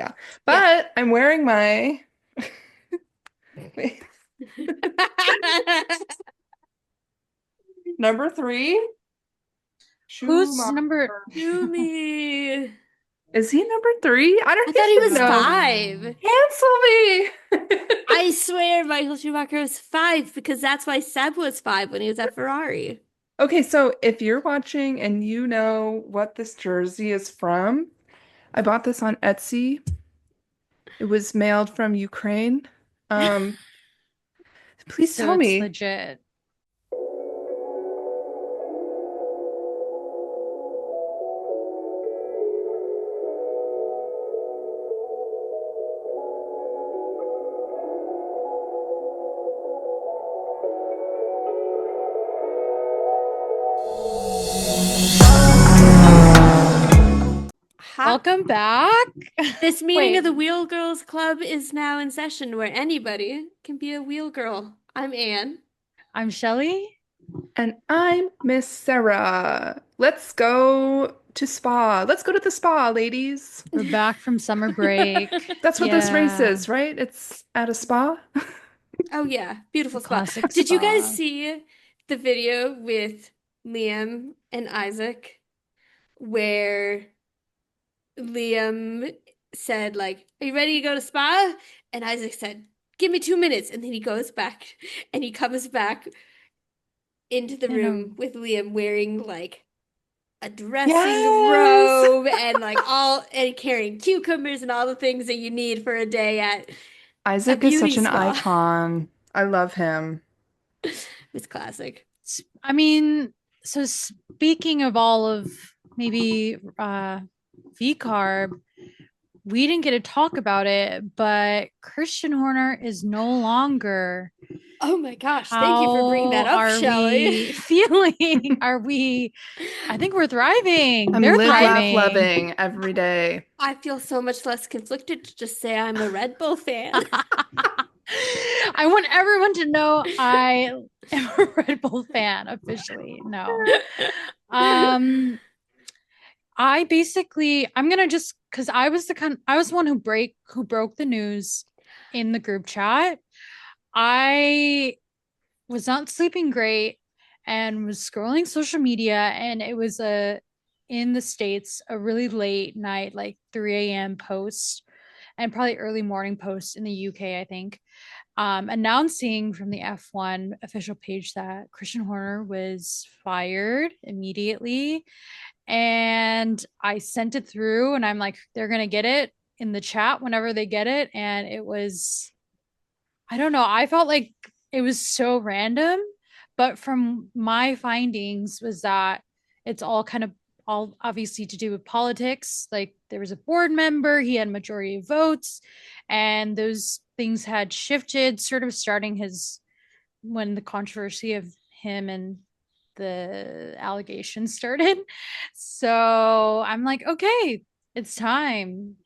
Yeah. Yeah. But I'm wearing my number three, Who's number? Schumacher. Yumi. Is he number three? I I don't thought he even was know. five. Cancel me. I swear Michael Schumacher was five because that's why Seb was five when he was at Ferrari. Okay, so if you're watching and you know what this jersey is from, I bought this on Etsy. It was mailed from Ukraine. Um, please So tell it's me. legit. Ha Welcome back. This meeting of Wait, the Wheel Girls Club is now in session where anybody can be a wheel girl. I'm Anne. I'm Shelly. And I'm Miss Sarah. Let's go to spa. Let's go to the spa, ladies. We're back from summer break. That's what this race Yeah, is, right? It's at a spa. Oh yeah, a beautiful spot. classic Did you guys spa. see the video with Liam and Isaac where Liam said like, "Are you ready to go to spa?" And Isaac said, "Give me 2 minutes." And then he goes back and he comes back into the And room with Liam wearing like a dressing Yes. robe and like all and carrying cucumbers and all the things that you need for a day at a Isaac is beauty such an spa. icon. I love him. It's classic. I mean, so speaking of all of maybe V-carb, we didn't get to talk about it, but Christian Horner is no longer. Oh my gosh, thank you for bringing that How up, are Shelley. we feeling? Are we? I think we're thriving. I'm They're live, laugh, thriving. loving every day. I feel so much less conflicted to just say I'm a Red Bull fan. I want everyone to know I am a Red Bull fan officially. No. Um I basically I'm gonna just because I was the one who broke the news in the group chat. I was not sleeping great and was scrolling social media, and it was a in the States a really late night, like 3 a.m. post and probably early morning post in the UK, I think, announcing from the F1 official page that Christian Horner was fired immediately. And I sent it through, and I'm like, they're going to get it in the chat whenever they get it. And it was, I don't know, I felt like it was so random. But from my findings, was that it's all kind of all obviously to do with politics. Like there was a board member, he had majority of votes, and those things had shifted, sort of starting his when the controversy of him and the allegations started. So I'm like, okay, it's time.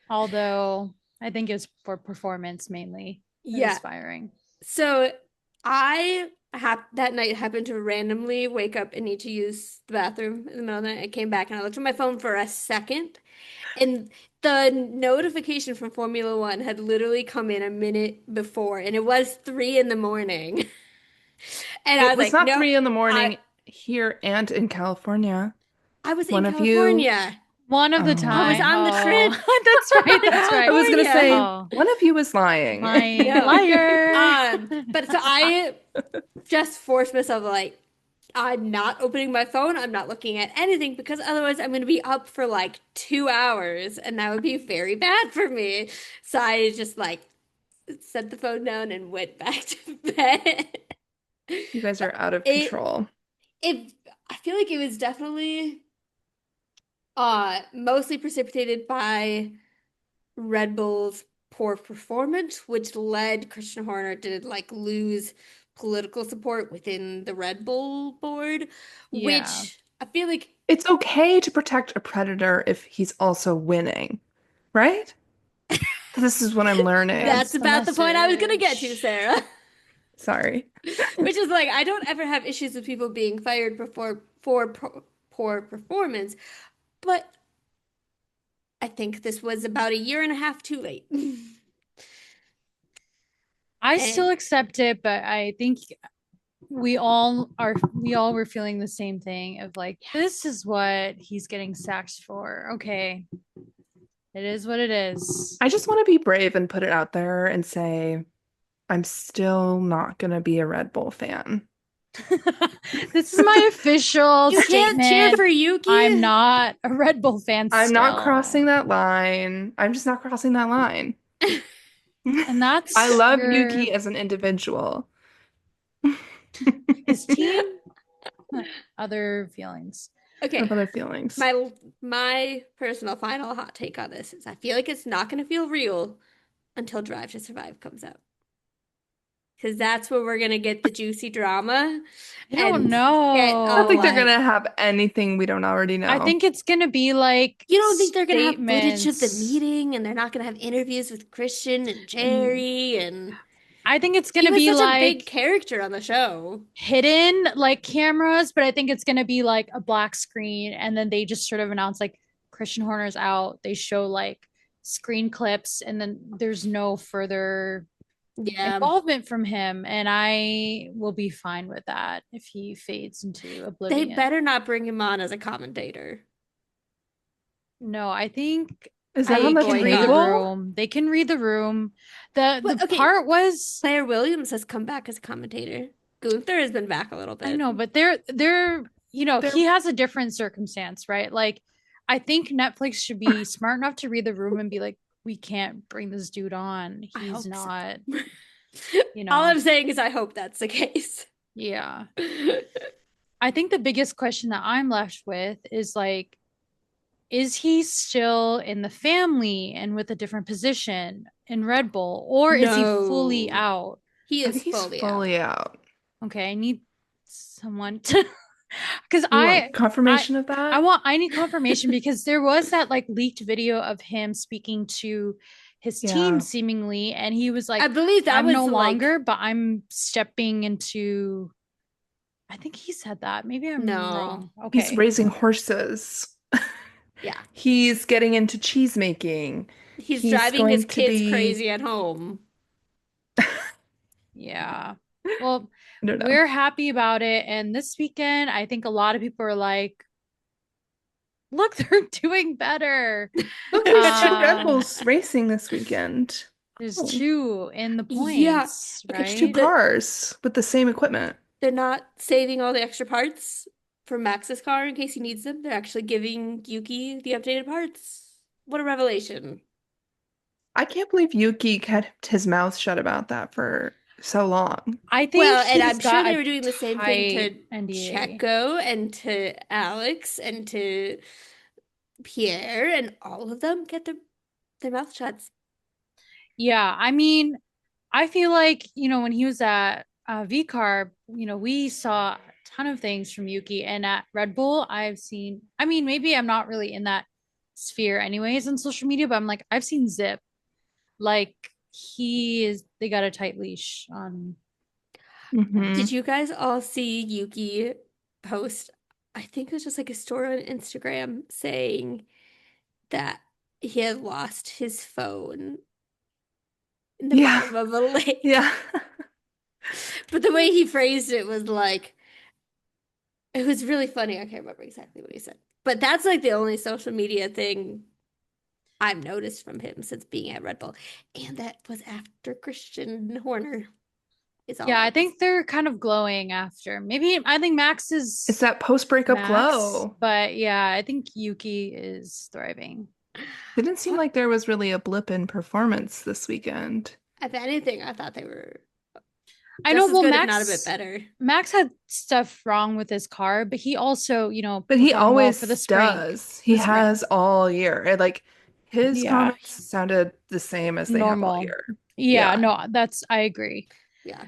Although I think it was for performance mainly for his Yeah. firing. So I that night happened to randomly wake up and need to use the bathroom in the middle of the night. I came back and I looked at my phone for a second, and the notification from Formula One had literally come in a minute before, and it was 3 in the morning. And I It was was like, not nope, 3 in the morning here and in California. I was in One of you. California. One of the I was Oh, time. on the trip Oh, that's right. in That's I right. was gonna say California. Oh, one of you was lying. lying No. liar. But so I just forced myself like I'm not opening my phone. I'm not looking at anything because otherwise I'm going to be up for like 2 hours and that would be very bad for me. So I just like set the phone down and went back to bed. You guys are out of It control. it I feel like it was definitely mostly precipitated by Red Bull's poor performance, which led Christian Horner to like lose political support within the Red Bull board, Yeah. which I feel like It's okay to protect a predator if he's also winning, right? This is what I'm learning. that's That's the about the point I was gonna get to, message. Sarah. Sorry. Which is like I don't ever have issues with people being fired before for poor performance, but I think this was about a year and a half too late. I And still accept it, but I think we all were feeling the same thing of like, this is what he's getting sacked for. Okay. It is what it is. I just want to be brave and put it out there and say I'm still not gonna be a Red Bull fan. This is my official you can't cheer statement. for Yuki. I'm not a Red Bull fan I'm not still. crossing that line. I'm just not crossing that line. And that's I love your Yuki as an individual. his team. Other feelings. I Okay. have other feelings. My personal final hot take on this is I feel like it's not going to feel real until Drive to Survive comes out. Because that's where we're going to get the juicy drama. I don't and know. get I don't think they're like- gonna have anything we don't already know. I think it's gonna be like You don't think they're going to have footage of the statements. meeting and they're not going to have interviews with Christian and Jerry and I think it's he gonna was be such a big like character on the show. hidden like cameras, but I think it's gonna be like a black screen, and then they just sort of announce like Christian Horner's out. They show like screen clips, and then there's no further Yeah. involvement from him, and I will be fine with that if he fades into They oblivion. better not bring him on as a commentator. No, I think Is that I on the they can read the table? room. They can read the room. The Well, okay. part was Claire Williams has come back as a commentator. Gunther has been back a little bit. I know, but they're he has a different circumstance, right? Like I think Netflix should be smart enough to read the room and be like, we can't bring this dude on. I hope He's so. not, All I'm saying is I hope that's the case. Yeah. I think the biggest question that I'm left with is like, is he still in the family and with a different position in Red Bull, or is he fully No. out? He I is think he's fully out. fully out. Okay, I need someone to because You want confirmation of that? I need confirmation because there was that like leaked video of him speaking to his Yeah. team seemingly, and he was like, I believe that I'm was no like, longer, but I'm stepping into. I think he said that. Maybe I'm No. wrong. He's Okay. raising horses. yeah. He's getting into cheese making. He's He's driving going his to kids be- crazy at home. Yeah. Well, I don't know. we're happy about it. And this weekend, I think a lot of people are like, look, they're doing better. Look, there's two Red Um, Bulls racing this weekend. There's Oh. two in the Yeah. points, There's two right? cars with the same equipment. They're not saving all the extra parts for Max's car in case he needs them. They're actually giving Yuki the updated parts. What a revelation. I can't believe Yuki kept his mouth shut about that for so long. I think Well, and he's I'm sure got they a were doing the same thing to tight NDA. Checo and to Alex and to Pierre, and all of them get their mouth shut. Yeah, I mean, I feel like, when he was at VCarb, we saw a ton of things from Yuki, and at Red Bull, I mean, maybe I'm not really in that sphere anyways on social media, but I'm like, I've seen Zip. Like, they got a tight leash on. Mhm. Did you guys all see Yuki post? I think it was just like a story on Instagram saying that he had lost his phone in the Yeah. bottom of a lake. Yeah. But the way he phrased it was like, it was really funny. I can't remember exactly what he said. But that's like the only social media thing I've noticed from him since being at Red Bull. And that was after Christian Horner is all. Yeah, I think they're kind of glowing after. Maybe I think Max is It's that post-breakup Max, glow. but yeah, I think Yuki is thriving. Didn't seem like there was really a blip in performance this weekend. If anything, I thought they were I just know, as well, good, if Max, not a bit better. Max had stuff wrong with his car, but he also, But he performed well always for the spring. does. He The spring. has all year. Like his Yeah. comments sounded the same as they have all Normal. year. Yeah, Yeah. no, I agree. Yeah.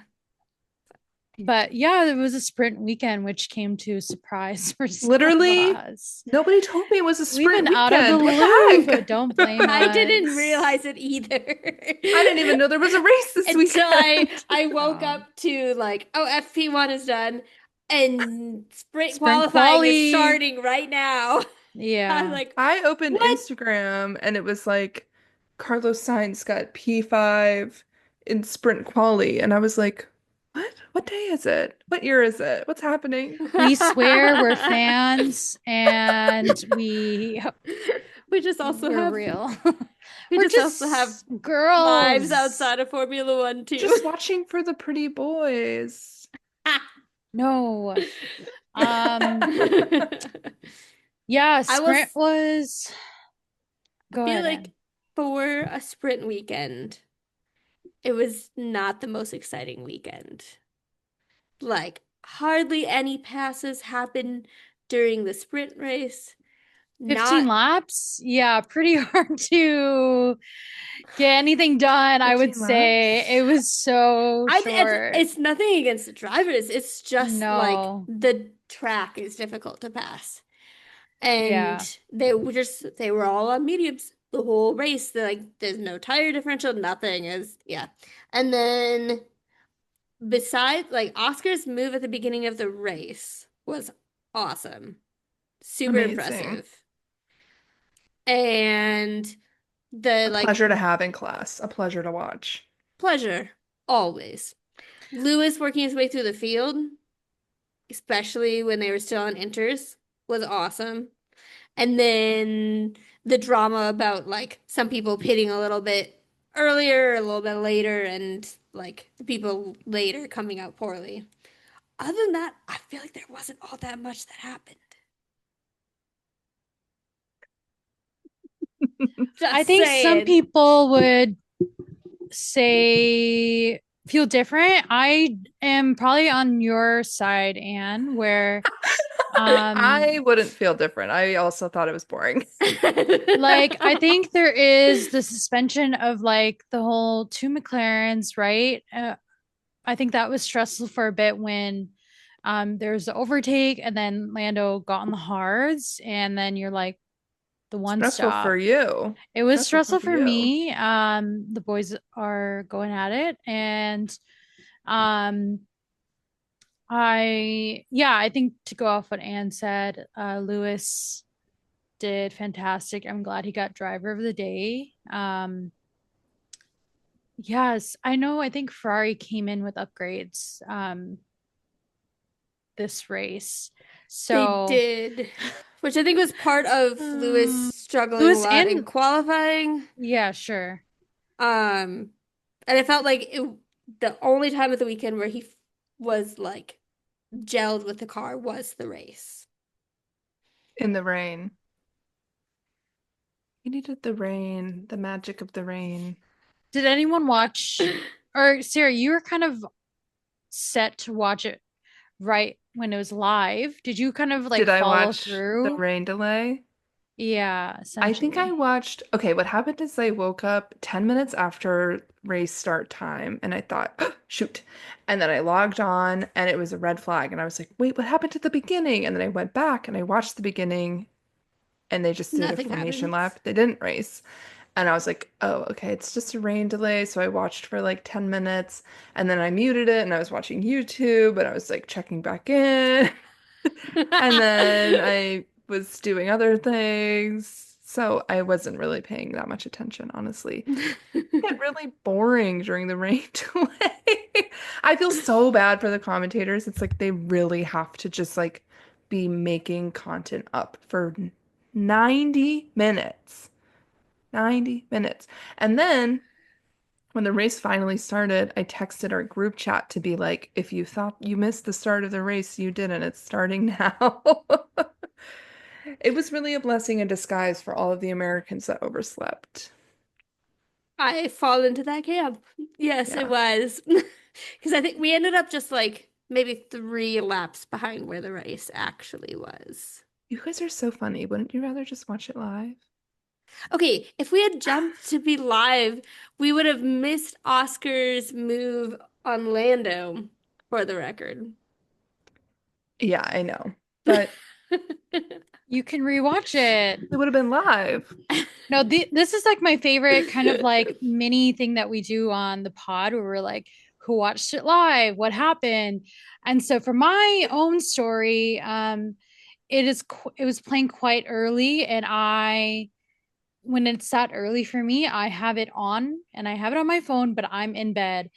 But yeah, it was a sprint weekend, which came to a surprise for some Literally, of us. Nobody told me it was a We've sprint been out of the weekend. What loop, the but heck? don't blame I didn't us. realize it either. I didn't even know there was a race this Until weekend. I woke Wow. up to like, oh, FP1 is done and sprint Sprint qualifying quali. is starting right now. I'm Yeah. like, I opened what? Instagram and it was like Carlos Sainz got P5 in sprint quali, and I was like, "What? What day is it? What year is it? What's happening?" We swear we're fans and We just also we're have real. we We're just also have just lives girls. outside of Formula One too. Just watching for the pretty boys. No. Um, I yeah, will sprint was go feel ahead, like Anne. for a sprint weekend, it was not the most exciting weekend. Like, hardly any passes happened during the sprint race. 15 Not, laps? Yeah, pretty hard to get anything done, I would 15 say. laps? It was so short. it's nothing against the drivers. It's just like No. the track is difficult to pass. And Yeah. they were all on mediums the whole race. They're like, there's no tire differential, nothing is, yeah. And then besides, like, Oscar's move at the beginning of the race was awesome, super Amazing. impressive. And the A like pleasure to have in class. A pleasure to watch. pleasure always. Lewis working his way through the field, especially when they were still on inters, was awesome. And then the drama about like some people pitting a little bit earlier, a little bit later, and like the people later coming out poorly. Other than that, I feel like there wasn't all that much that happened. I Just think some saying. people would say feel different. I am probably on your side, Anne, where I um wouldn't feel different. I also thought it was boring. like I think there is the suspension of like the whole two McLarens, right? I think that was stressful for a bit when there's the overtake and then Lando got on the hards and then you're like the one Stressful for stop. you. It was Stressful for stressful for you. me. The boys are going at it and um I think to go off what Anne said, Lewis did fantastic. I'm glad he got driver of the day. Yes, I know. I think Ferrari came in with upgrades this race. They So did, which I think was part of Lewis um, struggling a Lewis lot in and qualifying. yeah, sure. Um, and it felt like the only time of the weekend where was like gelled with the car was the race. In the rain. You needed the rain, the magic of the rain. Did anyone watch or Sarah, you were kind of set to watch it right when it was live. Did you kind of like Did I follow watch the through? rain delay? Yeah, I think I essentially. watched. Okay, what happened is I woke up 10 minutes after race start time and I thought, shoot. And then I logged on and it was a red flag. And I was like, wait, what happened to the beginning? And then I went back and I watched the beginning and they just did a Nothing formation happens. lap. They didn't race. And I was like, oh, okay, it's just a rain delay. So I watched for like 10 minutes and then I muted it and I was watching YouTube and I was like checking back in. And then I was doing other things. So I wasn't really paying that much attention, honestly. It get really boring during the rain delay. I feel so bad for the commentators. It's like they really have to just like be making content up for 90 minutes. 90 minutes. And then when the race finally started, I texted our group chat to be like, if you thought you missed the start of the race, you didn't. It's starting now. It was really a blessing in disguise for all of the Americans that overslept. I fall into that camp. Yes, it Yeah. was. Because I think we ended up just like maybe 3 laps behind where the race actually was. You guys are so funny. Wouldn't you rather just watch it live? Okay, if we had jumped to be live, we would have missed Oscar's move on Lando, for the record. Yeah, I know. But You can rewatch it. it would have been live. No, this is like my favorite kind of like mini thing that we do on the pod where we're like, who watched it live? What happened? And so for my own story, it was playing quite early, and when it's that early for me, I have it on and I have it on my phone, but I'm in bed.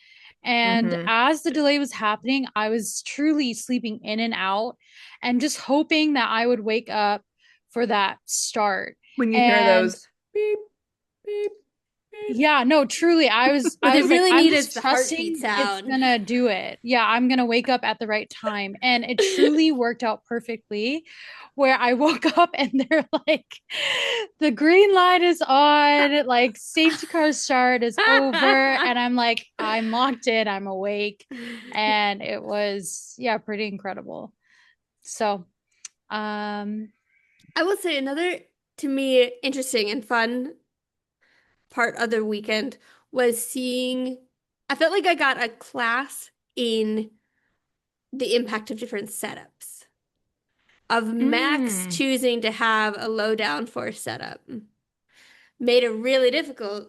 And Hmm. as the delay was happening, I was truly sleeping in and out and just hoping that I would wake up for that start. When you hear And those beep, beep, beep. yeah, no, truly, What I they was like, really I'm need is just the heartbeat trusting it's sound. gonna do it. Yeah, I'm gonna wake up at the right time. And it truly worked out perfectly, where I woke up and they're like, the green light is on, like safety car start is over. And I'm like, I'm locked in, I'm awake. And it was, yeah, pretty incredible. So, um, I will say another, to me, interesting and fun part of the weekend was seeing, I felt like I got a class in the impact of different setups, of Max Mm. choosing to have a low downforce setup made it really difficult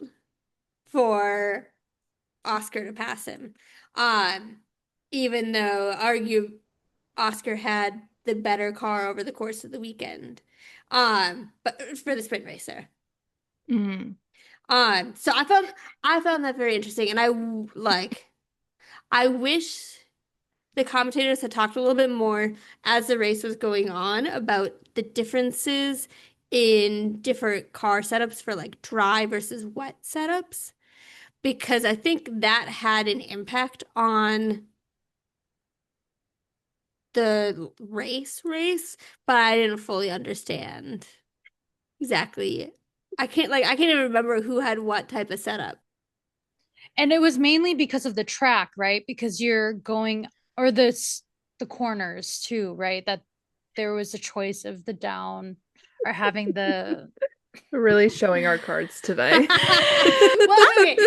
for Oscar to pass him. Um, Even though argue Oscar had the better car over the course of the weekend. But for the sprint racer. Mm. So I found that very interesting, and I wish the commentators had talked a little bit more as the race was going on about the differences in different car setups for like dry versus wet setups, because I think that had an impact on the race, but I didn't fully understand exactly. I can't even remember who had what type of setup. and it was mainly because of the track, right? Because you're going, or the corners too, right? That there was a choice of the down or having the We're really showing our cards today. Well, okay.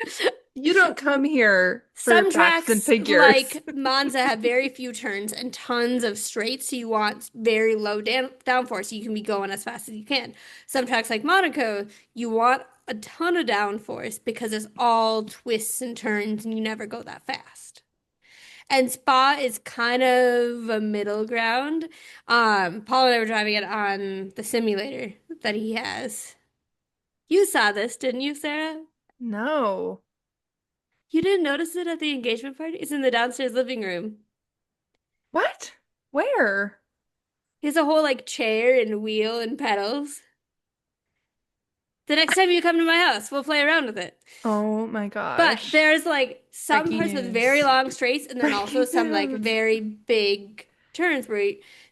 So You don't come here for some facts and tracks figures. like Monza have very few turns and tons of straights, so you want very low downforce, so you can be going as fast as you can. Some tracks like Monaco, you want a ton of downforce because it's all twists and turns, and you never go that fast. And Spa is kind of a middle ground. Paul and I were driving it on the simulator that he has. You saw this, didn't you, Sarah? No. You didn't notice it at the engagement party? It's in the downstairs living room. What? Where? He has a whole like chair and wheel and pedals. The next time you come to my house, we'll play around with it. Oh my But gosh. there's like some breaking parts with very news. long straights and then also Breaking some like news. very big turns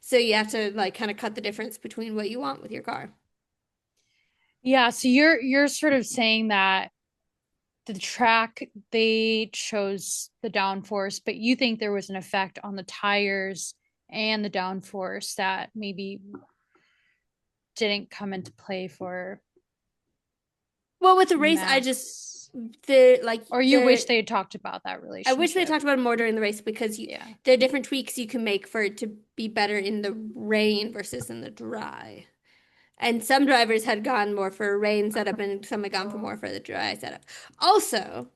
so you have to like kind of cut the difference between what you want with your car. Yeah, so you're sort of saying that the track they chose the downforce, but you think there was an effect on the tires and the downforce that maybe didn't come into play for Well, with the race, Max. the like Or you wish they had talked about that I wish they relationship. talked about it more during the race because Yeah. there are different tweaks you can make for it to be better in the rain versus in the dry. And some drivers had gone more for a rain setup and some had gone for more for the dry setup. Also,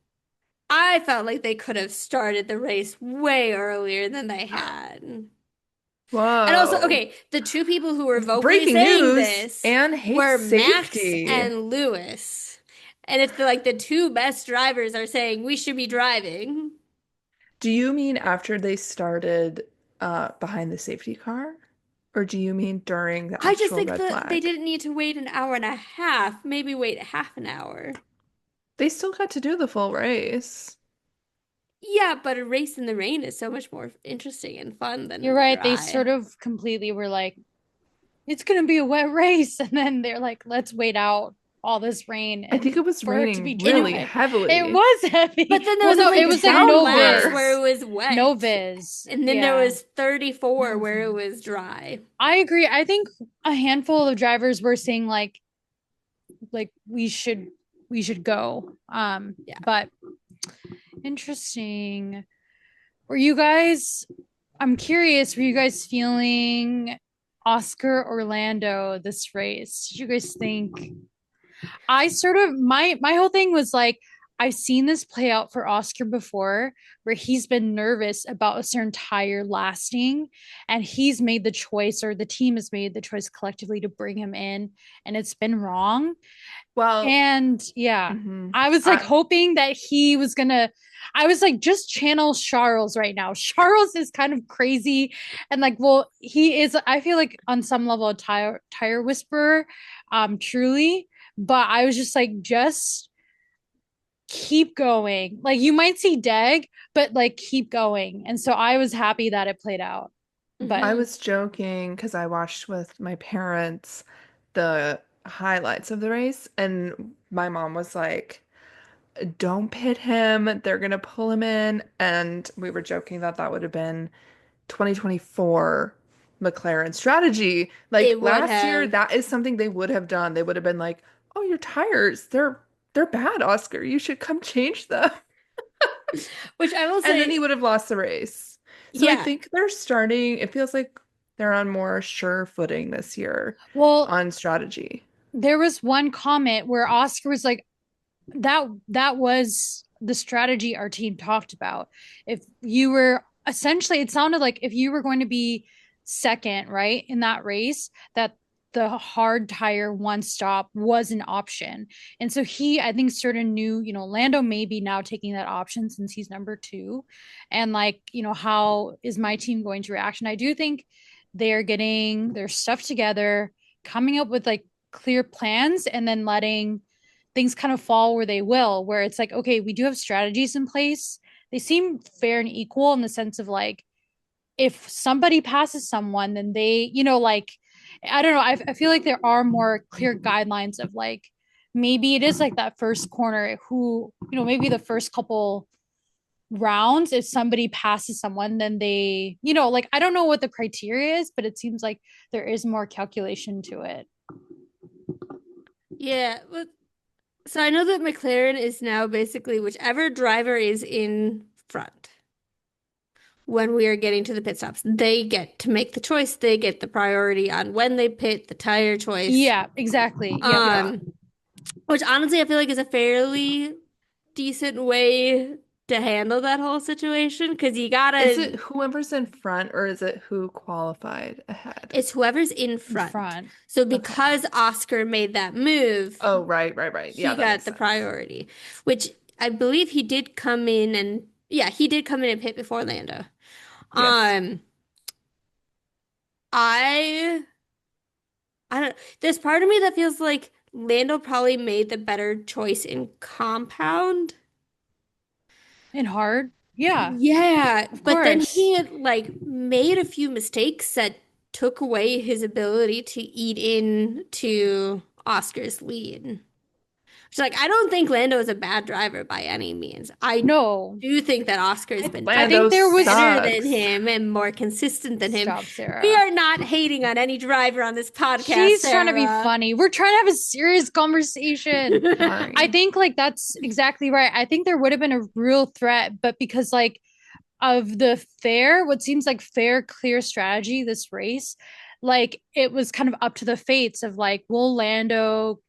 I felt like they could have started the race way earlier than they had. And also, Whoa. okay, the two people who were vocally Breaking saying news. this Anne hates were Max safety. and Lewis. And if the two best drivers are saying we should be driving, Do you mean after they started behind the safety car? Or do you mean during the I just actual think red that they flag? didn't need to wait an hour and a half, maybe wait half an hour. They still got to do the full race. Yeah, but a race in the rain is so much more interesting and fun You're than right. They dry. sort of completely were like, it's gonna be a wet race. And then they're like, let's wait out all this rain I think and it was for it to be raining really dry. It heavily. was heavy. But then there Well, was no, only it was like 10 no laps viz. where it was wet. No viz. And then there Yeah. was 34 No where it viz. was dry. I agree. I think a handful of drivers were saying like we should go. Yeah. But interesting. Were you guys, I'm curious, were you guys feeling Oscar Orlando this race? Did you guys think I sort of my whole thing was like I've seen this play out for Oscar before, where he's been nervous about a certain tire lasting, and he's made the choice, or the team has made the choice collectively to bring him in, and it's been wrong. Well, And yeah, mhm. I was like hoping that he was gonna. I was like, just channel Charles right now. Charles is kind of crazy, and like, well, he is. I feel like on some level a tire whisperer, truly. But I was just like, just keep going. Like you might see Dag, but like keep going. And so I was happy that it played out. But I was joking because I watched with my parents the highlights of the race, and my mom was like, don't pit him. They're gonna pull him in. And we were joking that that would have been 2024 McLaren strategy. Like It would last year, have. that is something they would have done. They would have been like, "Oh, your tires, they're bad, Oscar. You should come change them." Which I will And then say, he would have lost the race. So I yeah. think they're starting, it feels like they're on more sure footing this year well, on strategy. there was one comment where Oscar was like, that was the strategy our team talked about. If you were essentially, it sounded like if you were going to be second, right, in that race, that the hard tire one stop was an option. And so he, I think, sort of knew, Lando may be now taking that option since he's number two. And like, how is my team going to react? And I do think they're getting their stuff together, coming up with like clear plans, and then letting things kind of fall where they will, where it's like, okay, we do have strategies in place. They seem fair and equal in the sense of like, if somebody passes someone, then they, like, I don't know. I feel like there are more clear guidelines of like, maybe it is like that first corner who, maybe the first couple rounds, if somebody passes someone, then they, like, I don't know what the criteria is, but it seems like there is more calculation to it. Yeah. So I know that McLaren is now basically whichever driver is in front when we are getting to the pit stops. They get to make the choice. They get the priority on when they pit, the tire choice. Yeah, exactly. Yeah. Which honestly I feel like is a fairly decent way to handle that whole situation because you gotta. Is it whoever's in front or is it who qualified ahead? It's whoever's in front. So because Oscar made that move, Oh, right. he Yeah, that got makes the sense. priority, which I believe he did come in and yeah, he did come in and pit before Lando. Yes. I don't. There's part of me that feels like Lando probably made the better choice in compound. And hard. Yeah. Yeah, but then course. he had like made a few mistakes that took away his ability to eat into Oscar's lead. Which, like, I don't think Lando is a bad driver by any means. I No. do think that Oscar's been I think there was better sucks. than him and more consistent than him. Stop, Sarah. We are not hating on any driver on this podcast. She's trying to be Sarah. funny. We're trying to have a serious conversation. Fine. I think like that's exactly right. I think there would have been a real threat, but because like of the what seems like fair, clear strategy this race, like it was kind of up to the fates of like, will Lando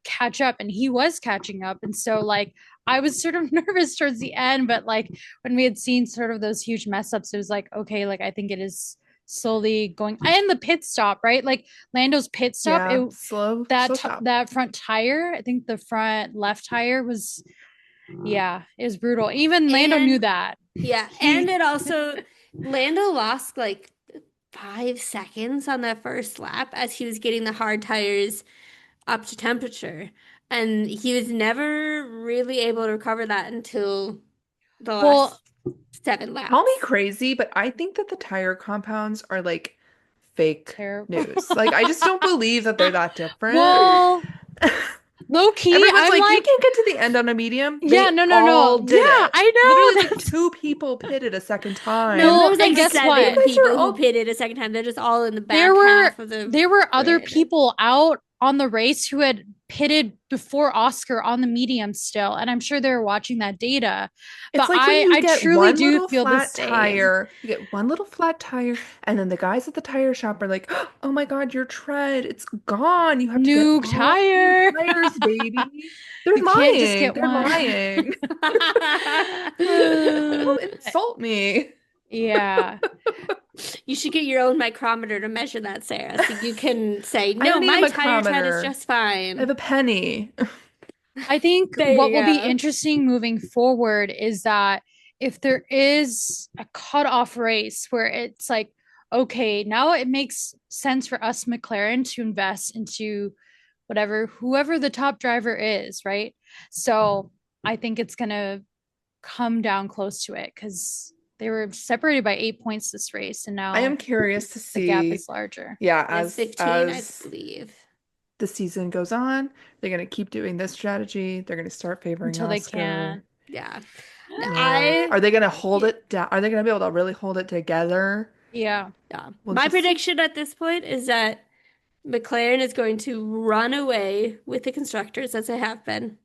catch up? And he was catching up. And so like I was sort of nervous towards the end, but like when we had seen sort of those huge mess ups, it was like, okay, like I think it is slowly going. And the pit stop, right? Like Lando's pit stop, Yeah, slow stop. that front tire, I think the front left tire was, yeah, it was brutal. Even Lando knew that. Yeah, and it also Lando lost like 5 seconds on that first lap as he was getting the hard tires up to temperature. And he was never really able to recover that until the last 7 laps. Call me crazy, but I think that the tire compounds are like fake news. Like I just don't believe that they're that different. Well, low key, everyone's I'm like, you can't get to the end on a medium. Yeah, They no. all did Yeah, it. I know. Literally, like 2 people pitted a second time. No, Well, there was like and guess 7 what? people who pitted a second time. They're just all in the back half of the there were other grid. people out on the race who had pitted before Oscar on the medium still, and I'm sure they're watching that data. It's But like when you I get truly one do little feel the flat same. tire, you get one little flat tire, and then the guys at the tire shop are like, "Oh my God, your tread, it's gone. You have to get New all tire. new tires, baby." They're You can't just lying. get They're one. lying. Don't insult me. Yeah. You should get your own micrometer to measure that, Sarah, so you can say, I no, don't need a my tire tread is micrometer. just I have fine. a penny. I think There what you will be go. interesting moving forward is that if there is a cutoff race where it's like, okay, now it makes sense for us McLaren to invest into whoever the top driver is, right? So I think it's gonna come down close to it because they were separated by 8 points this race, and I now am curious to the gap see, is larger. yeah, It's 15, I believe. the season goes on, they're going to keep doing this strategy. They're going to start favoring Until they Oscar. can. Yeah. Yeah. Are they going to hold Yeah. it down? Are they going to be able to really hold it together? Yeah. We'll My just see. prediction at this point is that McLaren is going to run away with the constructors as they have been.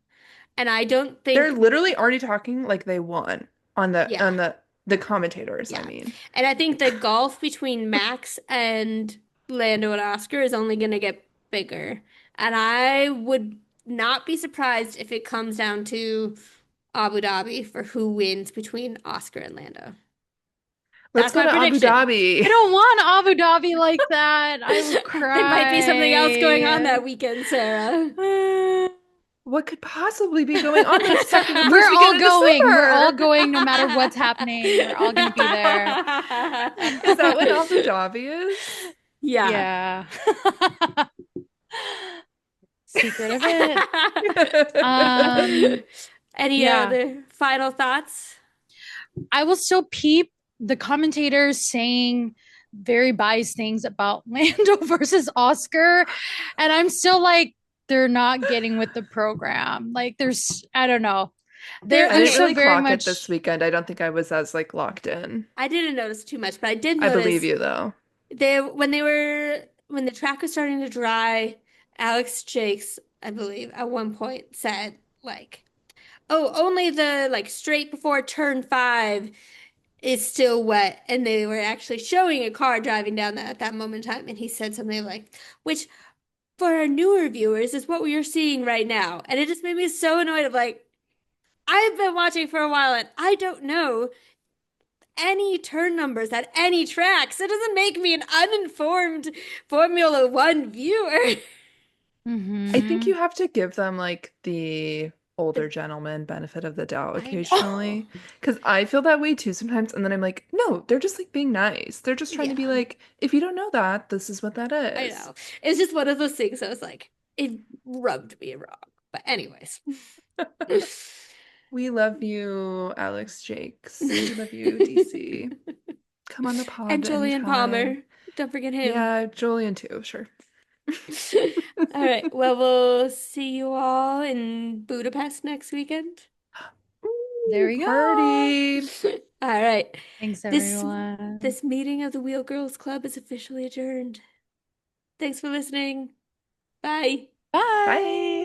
And I don't They're think, literally already talking like they won on yeah, the commentators, I yeah. mean. And I think the gulf between Max and Lando and Oscar is only going to get bigger. And I would not be surprised if it comes down to Abu Dhabi for who wins between Oscar and Lando. Let's That's go my to Abu prediction. Dhabi. I don't want Abu Dhabi like that. I will cry. There might be something else going on that weekend, Sarah. What could possibly be going on the second and We're first all weekend in going. We're all December? going no matter what's happening. We're all going to be there. Is that what Abu Dhabi is? Yeah. Yeah. Secret of it. Any yeah. other final thoughts? I will still peep the commentators saying very biased things about Lando versus Oscar. And I'm still like, they're not getting with the program. Like, I don't know. I They're didn't so really very clock it much. this weekend. I don't think I was as like locked in. I didn't notice too much, but I did I notice believe you though. when the track was starting to dry, Alex Jakes, I believe, at one point said like, "Oh, only the like straight before turn 5 is still wet," and they were actually showing a car driving down that at that moment in time, and he said something like, "Which for our newer viewers is what we are seeing right now," and it just made me so annoyed of like, I've been watching for a while and I don't know any turn numbers at any tracks. It doesn't make me an uninformed Formula One viewer. I think you have to give them like the older gentleman benefit of the doubt I occasionally. know. Because I feel that way too sometimes. And then I'm like, no, they're just like being nice. They're just trying to be Yeah. like, if you don't know that, this is what that I is. know. It's just one of those things I was like, it rubbed me wrong. But anyways. We love you, Alex Jakes. We love you, DC. Come on the pod And Julian anytime. Palmer. Don't forget him. Yeah, Julian too, sure. All right. Well, we'll see you all in Budapest next weekend. There we go. Party. All right. Thanks, This everyone. this meeting of the Wheel Girls Club is officially adjourned. Thanks for listening. Bye. Bye. Bye.